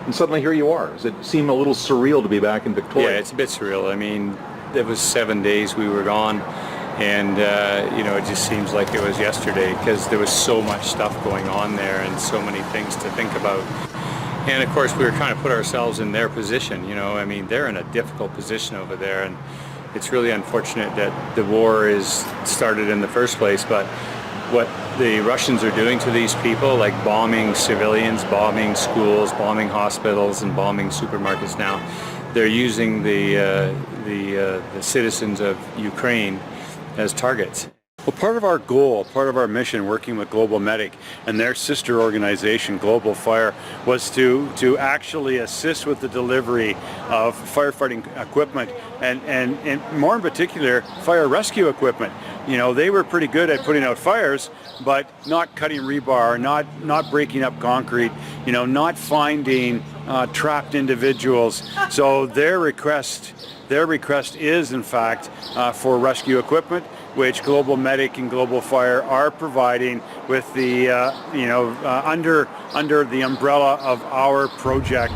And suddenly here you are. Does it seem a little surreal to be back in Victoria? Yeah, it's a bit surreal. I mean, it was 7 days we were gone, and it just seems like it was yesterday because there was so much stuff going on there and so many things to think about. And of course, we were trying to put ourselves in their position. I mean, they're in a difficult position over there, and it's really unfortunate that the war is started in the first place. But what the Russians are doing to these people, like bombing civilians, bombing schools, bombing hospitals, and bombing supermarkets now, they're using the citizens of Ukraine as targets. Well, part of our goal, part of our mission working with Global Medic and their sister organization, Global Fire, was to actually assist with the delivery of firefighting equipment and more in particular, fire rescue equipment. They were pretty good at putting out fires, but not cutting rebar, not breaking up concrete, not finding trapped individuals. So their request is, in fact, for rescue equipment, which Global Medic and Global Fire are providing with the, under the umbrella of our project.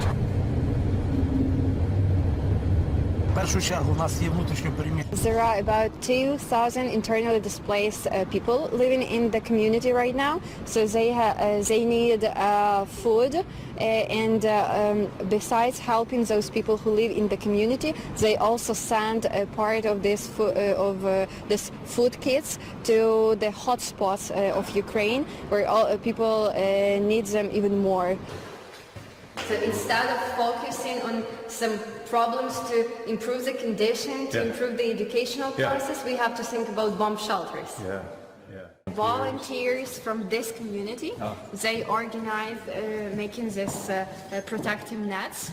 There are about 2,000 internally displaced people living in the community right now, so they need food, and besides helping those people who live in the community, they also send a part of this food kits to the hotspots of Ukraine, where all people need them even more. So instead of focusing on some problems to improve the condition, to improve the educational process, we have to think about bomb shelters. Volunteers from this community, they organize making this protective nets.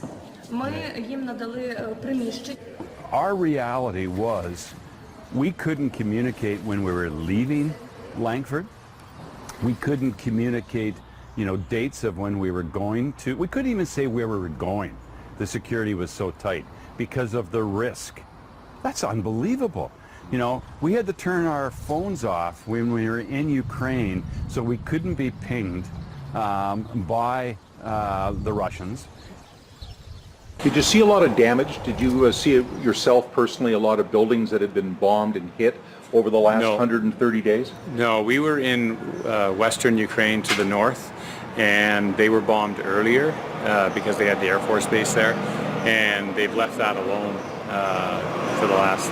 Our reality was we couldn't communicate when we were leaving Langford. We couldn't communicate dates of when we were going to. We couldn't even say where we were going. The security was so tight because of the risk. That's unbelievable. We had to turn our phones off when we were in Ukraine so we couldn't be pinged by the Russians. Did you see a lot of damage? Did you see yourself personally a lot of buildings that had been bombed and hit over the last 130 days? No, we were in western Ukraine to the north, and they were bombed earlier because they had the Air Force base there, and they've left that alone for the last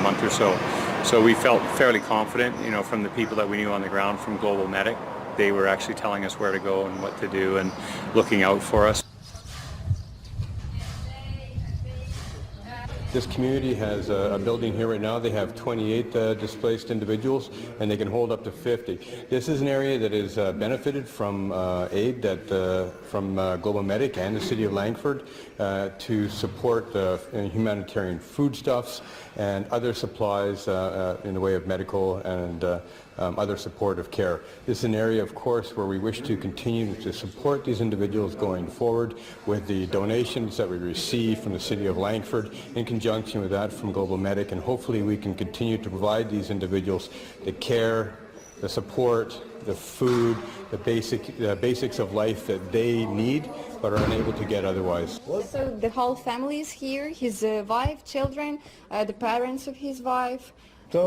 month or so. So we felt fairly confident, from the people that we knew on the ground from Global Medic. They were actually telling us where to go and what to do and looking out for us. This community has a building here right now. They have 28 displaced individuals, and they can hold up to 50. This is an area that is benefited from aid from Global Medic and the City of Langford to support humanitarian foodstuffs and other supplies in the way of medical and other supportive care. This is an area, of course, where we wish to continue to support these individuals going forward with the donations that we receive from the City of Langford in conjunction with that from Global Medic, and hopefully we can continue to provide these individuals the care, the support, the food, the basics of life that they need but are unable to get otherwise. So the whole family is here, his wife, children, the parents of his wife. They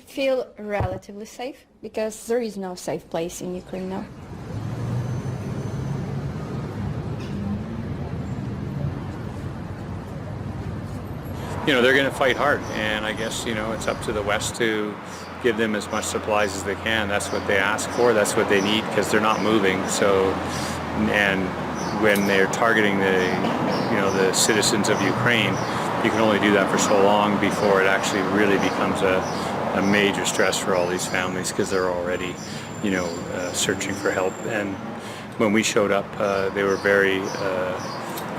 feel relatively safe because there is no safe place in Ukraine now. They're going to fight hard, and I guess, it's up to the West to give them as much supplies as they can. That's what they ask for, that's what they need, because they're not moving. So, and when they're targeting the citizens of Ukraine, you can only do that for so long before it actually really becomes a major stress for all these families, because they're already, searching for help. And when we showed up, they were very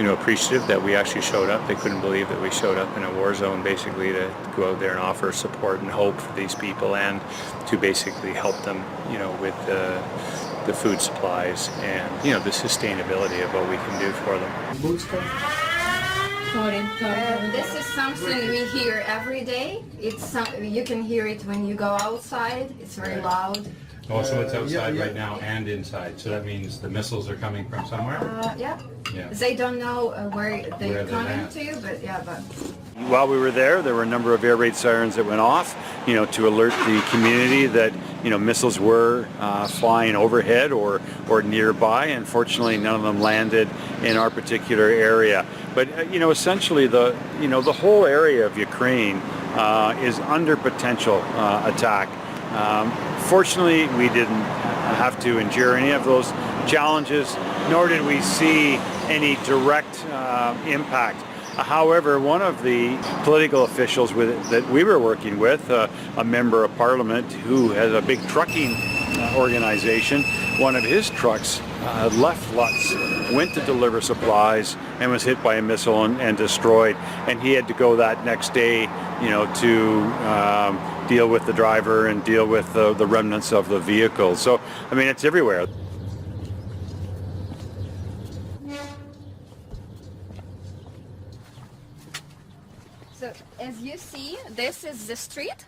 appreciative that we actually showed up. They couldn't believe that we showed up in a war zone, basically, to go out there and offer support and hope for these people, and to basically help them, with the food supplies and, the sustainability of what we can do for them. This is something we hear every day. You can hear it when you go outside. It's very loud. Oh, so it's outside right now and inside. So that means the missiles are coming from somewhere? Yeah. Yeah. They don't know where they're they're coming at. to, but While we were there were a number of air raid sirens that went off, to alert the community that, missiles were flying overhead or nearby. Unfortunately, none of them landed in our particular area. But, essentially the whole area of Ukraine is under potential attack. Fortunately, we didn't have to endure any of those challenges, nor did we see any direct impact. However, one of the political officials that we were working with, a member of parliament who has a big trucking organization, one of his trucks left Lutz, went to deliver supplies, and was hit by a missile and destroyed. And he had to go that next day, to deal with the driver and deal with the remnants of the vehicle. So, I mean, it's everywhere. So as you see, this is the street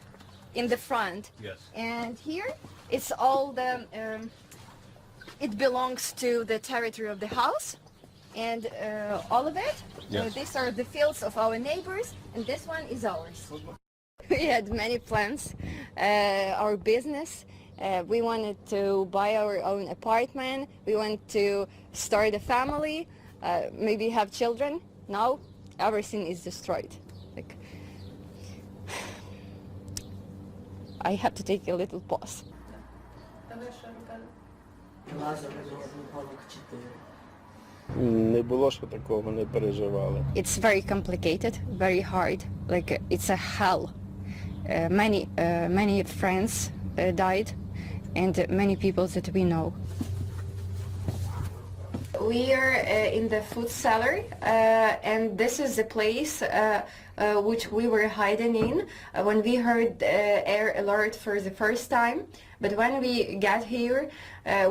in the front. Yes. And here it's all the, it belongs to the territory of the house. And all of it, Yes. these are the fields of our neighbors, and this one is ours. We had many plans, our business. We wanted to buy our own apartment. We wanted to start a family, maybe have children. Now everything is destroyed. Like, I have to take a little pause. Не було, що такого не переживали. It's very complicated, very hard. Like it's a hell. Many friends died, and many people that we know. We are in the food cellar, and this is the place which we were hiding in when we heard air alert for the first time. But when we got here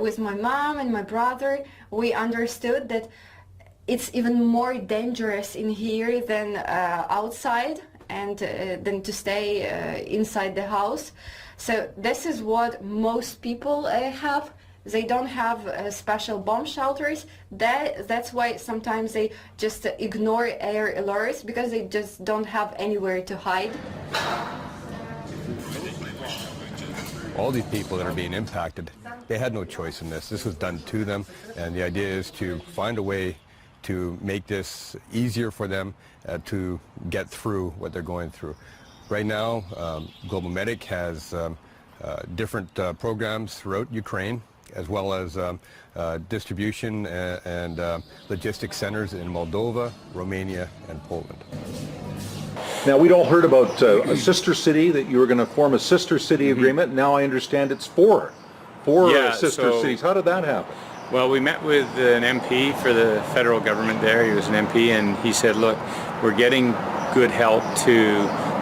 with my mom and my brother, we understood that it's even more dangerous in here than outside, and than to stay inside the house. So this is what most people have. They don't have special bomb shelters. That's why sometimes they just ignore air alerts, because they just don't have anywhere to hide. All these people that are being impacted, they had no choice in this. This was done to them, and the idea is to find a way to make this easier for them to get through what they're going through. Right now, Global Medic has different programs throughout Ukraine, as well as distribution and logistics centers in Moldova, Romania, and Poland. Now, we'd all heard about a sister city, that you were going to form a sister city agreement. Now I understand it's four Yeah, sister so- cities. How did that happen? Well, we met with an MP for the federal government there. He was an MP, and he said, look, we're getting good help to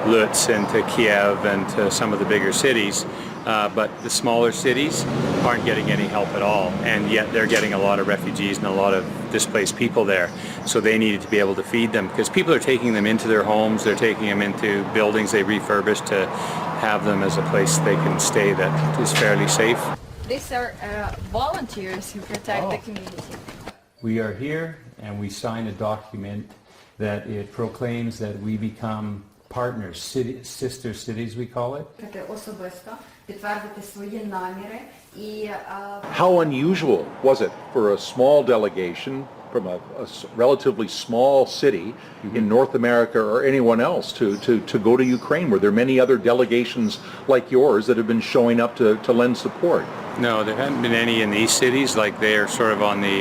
Lutz and to Kiev and to some of the bigger cities, but the smaller cities aren't getting any help at all, and yet they're getting a lot of refugees and a lot of displaced people there. So they needed to be able to feed them, because people are taking them into their homes, they're taking them into buildings they refurbish to have them as a place they can stay that is fairly safe. These are volunteers who protect the community. We are here and we sign a document that it proclaims that we become partners, sister cities we call it. Особисто підтвердити свої наміри і How unusual was it for a small delegation from a relatively small city in North America or anyone else to go to Ukraine? Were there many other delegations like yours that have been showing up to lend support? No, there haven't been any in these cities. Like, they're sort of on the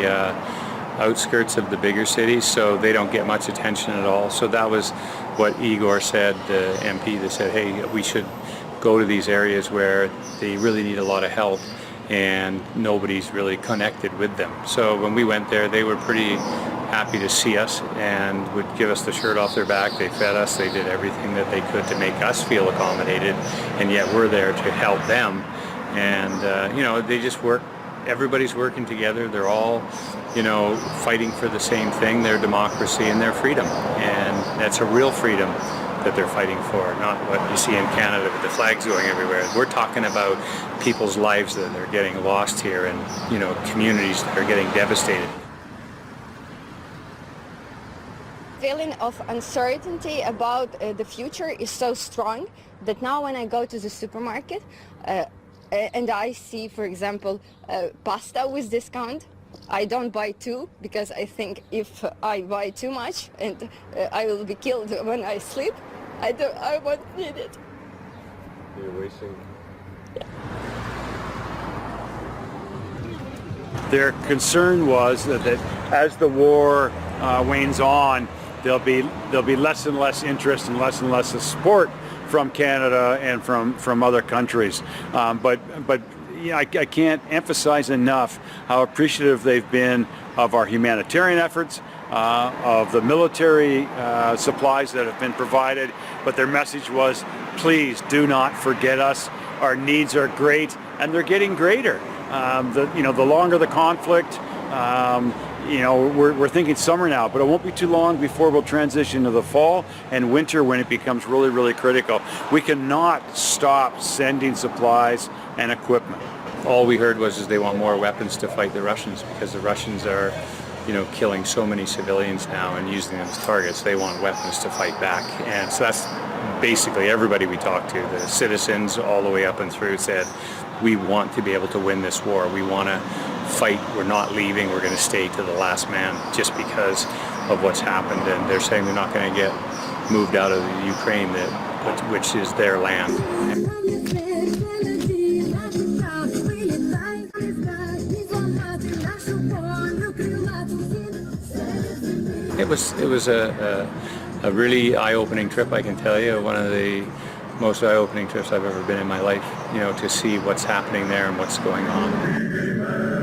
outskirts of the bigger cities, so they don't get much attention at all. So that was what Igor said, the MP, that said, hey, we should go to these areas where they really need a lot of help and nobody's really connected with them. So when we went there, they were pretty happy to see us and would give us the shirt off their back. They fed us, they did everything that they could to make us feel accommodated, and yet we're there to help them. And they just work everybody's working together. They're all, you know, fighting for the same thing, their democracy and their freedom. And that's a real freedom that they're fighting for, not what you see in Canada with the flags going everywhere. We're talking about people's lives that are getting lost here, and, you know, communities that are getting devastated. Feeling of uncertainty about the future is so strong that now when I go to the supermarket and I see, for example, pasta with discount, I don't buy two, because I think if I buy too much and I will be killed when I sleep, I won't need it. You're wasting. Their concern was that as the war wanes on, there'll be less and less interest and less support from Canada and from other countries. But you know, I can't emphasize enough how appreciative they've been of our humanitarian efforts, of the military supplies that have been provided. But their message was, please do not forget us. Our needs are great, and they're getting greater. The longer the conflict, we're thinking summer now, but it won't be too long before we'll transition to the fall and winter, when it becomes really, really critical. We cannot stop sending supplies and equipment. All we heard was they want more weapons to fight the Russians, because the Russians are, you know, killing so many civilians now and using them as targets. They want weapons to fight back. And so that's basically everybody we talked to. The citizens all the way up and through said, we want to be able to win this war. We want to fight. We're not leaving. We're going to stay to the last man, just because of what's happened. And they're saying they're not going to get moved out of the Ukraine, which is their land. It was a really eye-opening trip, I can tell you. One of the most eye-opening trips I've ever been in my life, you know, to see what's happening there and what's going on.